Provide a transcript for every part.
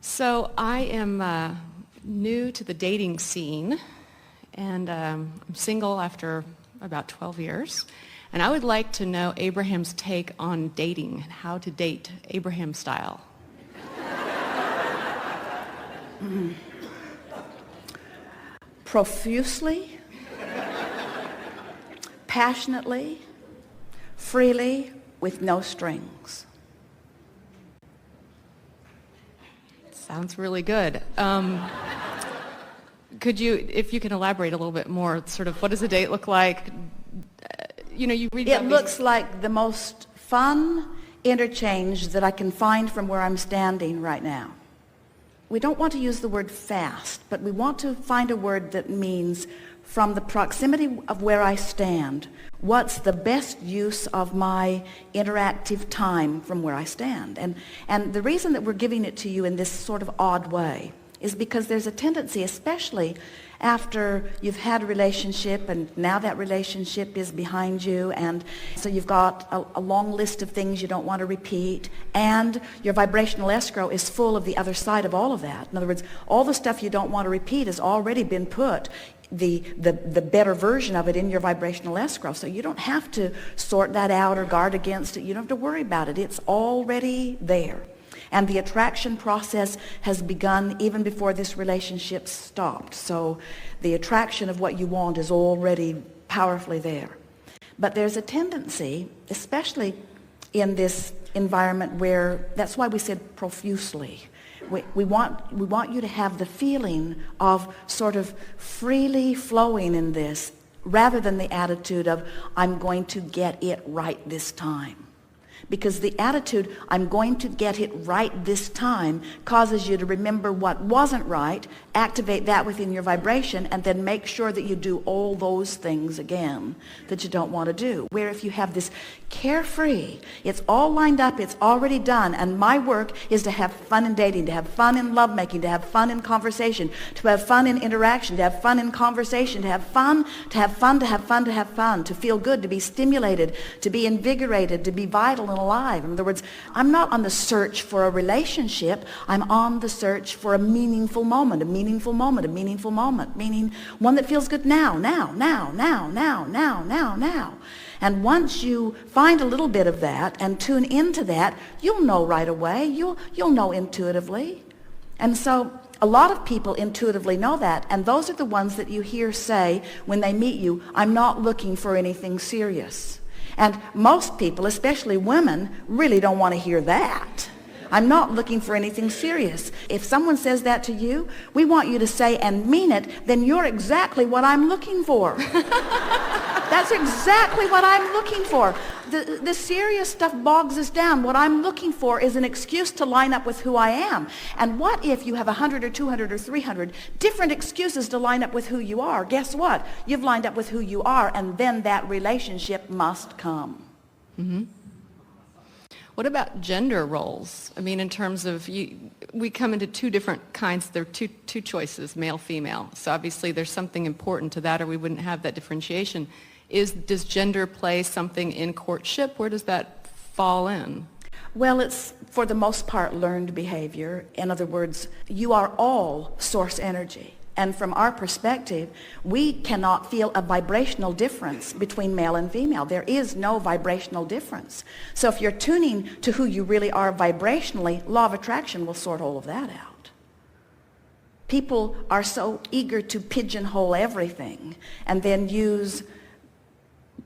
So I am new to the dating scene, and I'm single after about 12 years. And I would like to know Abraham's take on dating and how to date Abraham style. Profusely, passionately, freely, with no strings. Sounds really good. Could you, if you can elaborate a little bit more, sort of what does a date look like? You read about It looks like the most fun interchange that I can find from where I'm standing right now. We don't want to use the word fast, but we want to find a word that means from the proximity of where I stand, what's the best use of my interactive time from where I stand? And the reason that we're giving it to you in this sort of odd way is because there's a tendency, especially after you've had a relationship and now that relationship is behind you, and so you've got a long list of things you don't want to repeat, and your vibrational escrow is full of the other side of all of that. In other words, all the stuff you don't want to repeat has already been put, the better version of it, in your vibrational escrow. So you don't have to sort that out or guard against it. You don't have to worry about it. It's already there. And the attraction process has begun even before this relationship stopped. So the attraction of what you want is already powerfully there. But there's a tendency, especially in this environment where, that's why we said profusely. We want you to have the feeling of sort of freely flowing in this, rather than the attitude of, I'm going to get it right this time. Because the attitude, I'm going to get it right this time, causes you to remember what wasn't right, activate that within your vibration, and then make sure that you do all those things again that you don't want to do. Where if you have this carefree, it's all lined up, it's already done, and my work is to have fun in dating, to have fun in lovemaking, to have fun in conversation, to have fun in interaction, to have fun in conversation, to have fun, to have fun, to have fun, to have fun, to feel good, to be stimulated, to be invigorated, to be vital and alive. In other words, I'm not on the search for a relationship. I'm on the search for a meaningful moment, a meaningful moment, a meaningful moment, meaning one that feels good now. And once you find a little bit of that and tune into that, you'll know right away. You'll know intuitively. And so a lot of people intuitively know that, and those are the ones that you hear say when they meet you, I'm not looking for anything serious. And most people, especially women, really don't want to hear that. I'm not looking for anything serious. If someone says that to you, we want you to say and mean it, then you're exactly what I'm looking for. That's exactly what I'm looking for. The serious stuff bogs us down. What I'm looking for is an excuse to line up with who I am. And what if you have 100 or 200 or 300 different excuses to line up with who you are? Guess what? You've lined up with who you are, and then that relationship must come. Mm-hmm. What about gender roles? I mean, in terms of, we come into two different kinds. There are two choices, male, female. So obviously there's something important to that, or we wouldn't have that differentiation. Does gender play something in courtship? Where does that fall in? Well, it's for the most part learned behavior. In other words, you are all source energy. And from our perspective, we cannot feel a vibrational difference between male and female. There is no vibrational difference. So if you're tuning to who you really are vibrationally, law of attraction will sort all of that out. People are so eager to pigeonhole everything and then use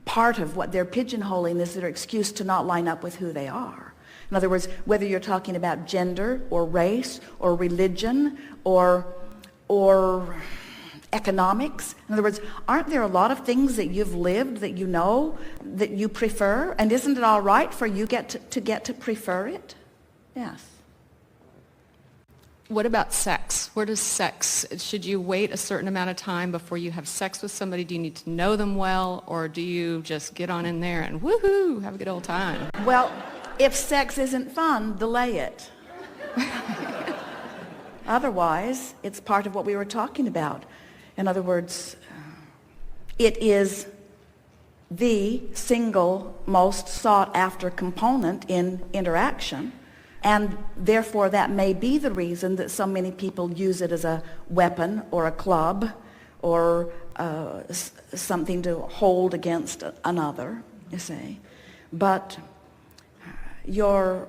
part of what they're pigeonholing as their excuse to not line up with who they are. In other words, whether you're talking about gender or race or religion or economics. In other words, aren't there a lot of things that you've lived that you know that you prefer? And isn't it all right for you to get to prefer it? Yes. What about sex? Where does sex, should you wait a certain amount of time before you have sex with somebody? Do you need to know them well, or do you just get on in there and woohoo, have a good old time? Well, if sex isn't fun, delay it. Otherwise, it's part of what we were talking about. In other words, it is the single most sought after component in interaction. And therefore, that may be the reason that so many people use it as a weapon or a club or something to hold against another, you see. But your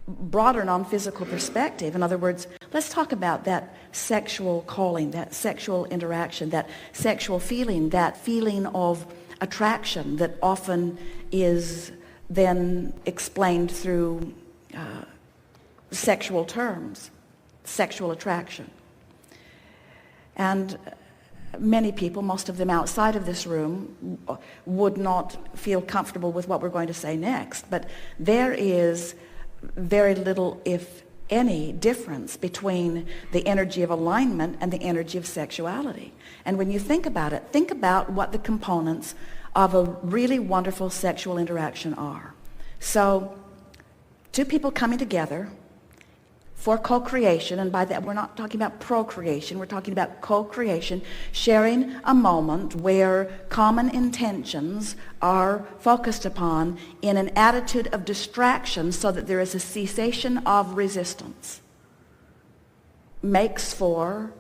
broader non-physical perspective, in other words, let's talk about that sexual calling, that sexual interaction, that sexual feeling, that feeling of attraction that often is then explained through sexual terms, sexual attraction. And many people, most of them outside of this room, would not feel comfortable with what we're going to say next. But there is very little, if any, difference between the energy of alignment and the energy of sexuality. And when you think about it, think about what the components of a really wonderful sexual interaction are. So, two people coming together for co-creation, and by that we're not talking about procreation, we're talking about co-creation, sharing a moment where common intentions are focused upon in an attitude of distraction so that there is a cessation of resistance, makes for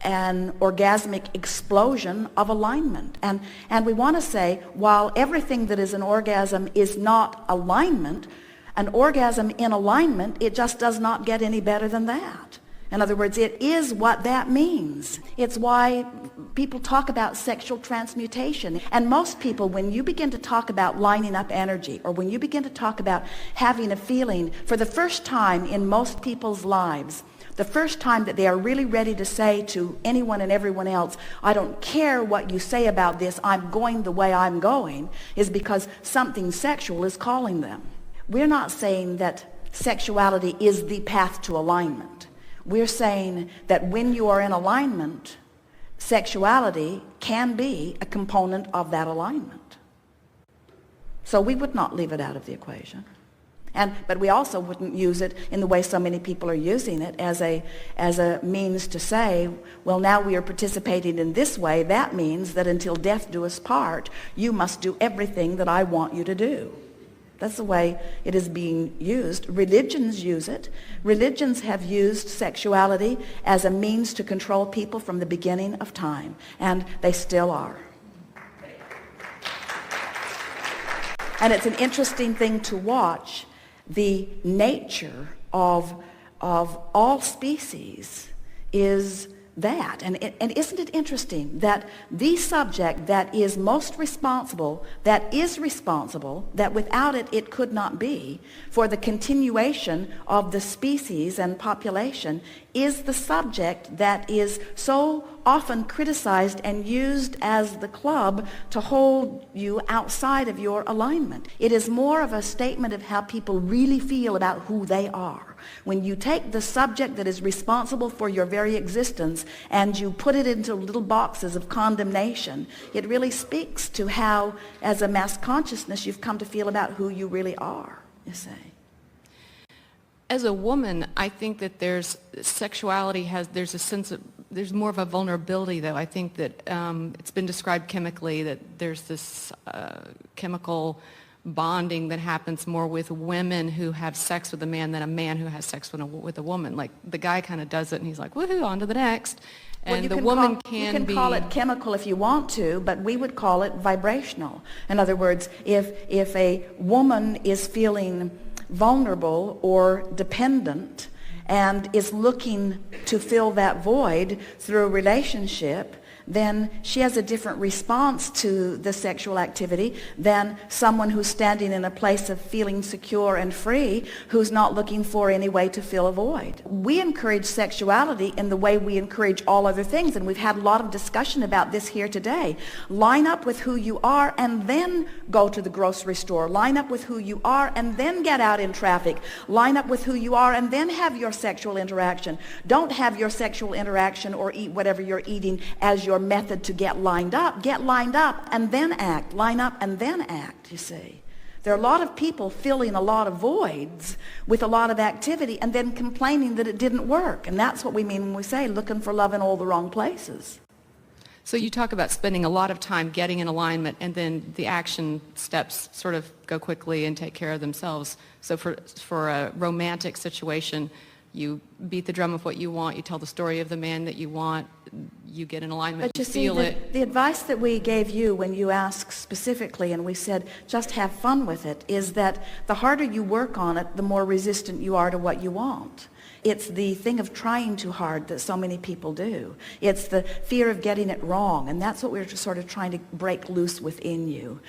an orgasmic explosion of alignment. And we want to say, while everything that is an orgasm is not alignment, an orgasm in alignment, it just does not get any better than that. In other words, it is what that means. It's why people talk about sexual transmutation. And most people, when you begin to talk about lining up energy, or when you begin to talk about having a feeling for the first time in most people's lives, the first time that they are really ready to say to anyone and everyone else, I don't care what you say about this, I'm going the way I'm going, is because something sexual is calling them. We're not saying that sexuality is the path to alignment. We're saying that when you are in alignment, sexuality can be a component of that alignment. So we would not leave it out of the equation. But we also wouldn't use it in the way so many people are using it as a means to say, well, now we are participating in this way. That means that until death do us part, you must do everything that I want you to do. That's the way it is being used. Religions use it. Religions have used sexuality as a means to control people from the beginning of time, and they still are. And it's an interesting thing to watch the nature of all species is that. And isn't it interesting that the subject that is most responsible, that is responsible, that without it, it could not be, for the continuation of the species and population, is the subject that is so often criticized and used as the club to hold you outside of your alignment. It is more of a statement of how people really feel about who they are. When you take the subject that is responsible for your very existence and you put it into little boxes of condemnation, it really speaks to how, as a mass consciousness, you've come to feel about who you really are, you see. As a woman, I think that there's more of a vulnerability, though. I think that it's been described chemically that there's this chemical bonding that happens more with women who have sex with a man than a man who has sex with a woman. Like, the guy kind of does it and he's like, woohoo, on to the next. And the woman can be... You can call it chemical if you want to, but we would call it vibrational. In other words, if a woman is feeling vulnerable or dependent and is looking to fill that void through a relationship, then she has a different response to the sexual activity than someone who's standing in a place of feeling secure and free, who's not looking for any way to fill a void. We encourage sexuality in the way we encourage all other things, and we've had a lot of discussion about this here today. Line up with who you are and then go to the grocery store. Line up with who you are and then get out in traffic. Line up with who you are and then have your sexual interaction. Don't have your sexual interaction or eat whatever you're eating as your method to get lined up. Get lined up and then act. Line up and then act, you see. There are a lot of people filling a lot of voids with a lot of activity and then complaining that it didn't work. And that's what we mean when we say looking for love in all the wrong places. So you talk about spending a lot of time getting in alignment, and then the action steps sort of go quickly and take care of themselves. So for a romantic situation, you beat the drum of what you want, you tell the story of the man that you want, you get in alignment, but you see, feel it. The advice that we gave you when you asked specifically, and we said just have fun with it, is that the harder you work on it, the more resistant you are to what you want. It's the thing of trying too hard that so many people do. It's the fear of getting it wrong, and that's what we're just sort of trying to break loose within you.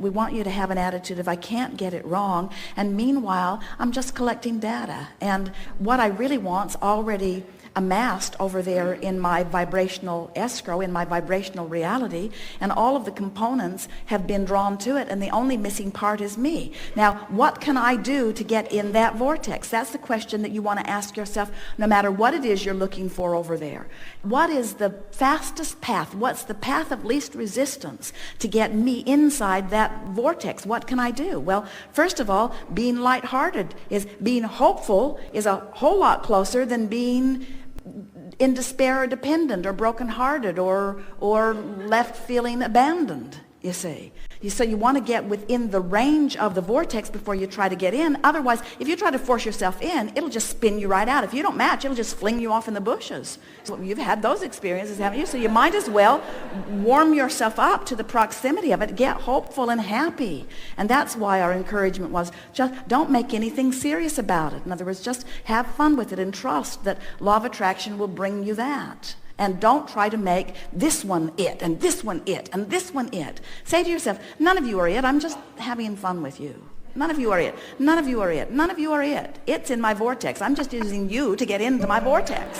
We want you to have an attitude of, I can't get it wrong, and meanwhile, I'm just collecting data. And what I really want's already amassed over there in my vibrational escrow, in my vibrational reality, and all of the components have been drawn to it, and the only missing part is me. Now, what can I do to get in that vortex? That's the question that you want to ask yourself, no matter what it is you're looking for over there. What is the fastest path? What's the path of least resistance to get me inside that vortex? What can I do? Well, first of all, being lighthearted, being hopeful is a whole lot closer than being in despair or dependent or brokenhearted or left feeling abandoned, you see. So you want to get within the range of the vortex before you try to get in. Otherwise, if you try to force yourself in, it'll just spin you right out. If you don't match, it'll just fling you off in the bushes. So you've had those experiences, haven't you? So you might as well warm yourself up to the proximity of it. Get hopeful and happy. And that's why our encouragement was just don't make anything serious about it. In other words, just have fun with it and trust that law of attraction will bring you that. And don't try to make this one it, and this one it, and this one it. Say to yourself, none of you are it. I'm just having fun with you. None of you are it. None of you are it. None of you are it. It's in my vortex. I'm just using you to get into my vortex.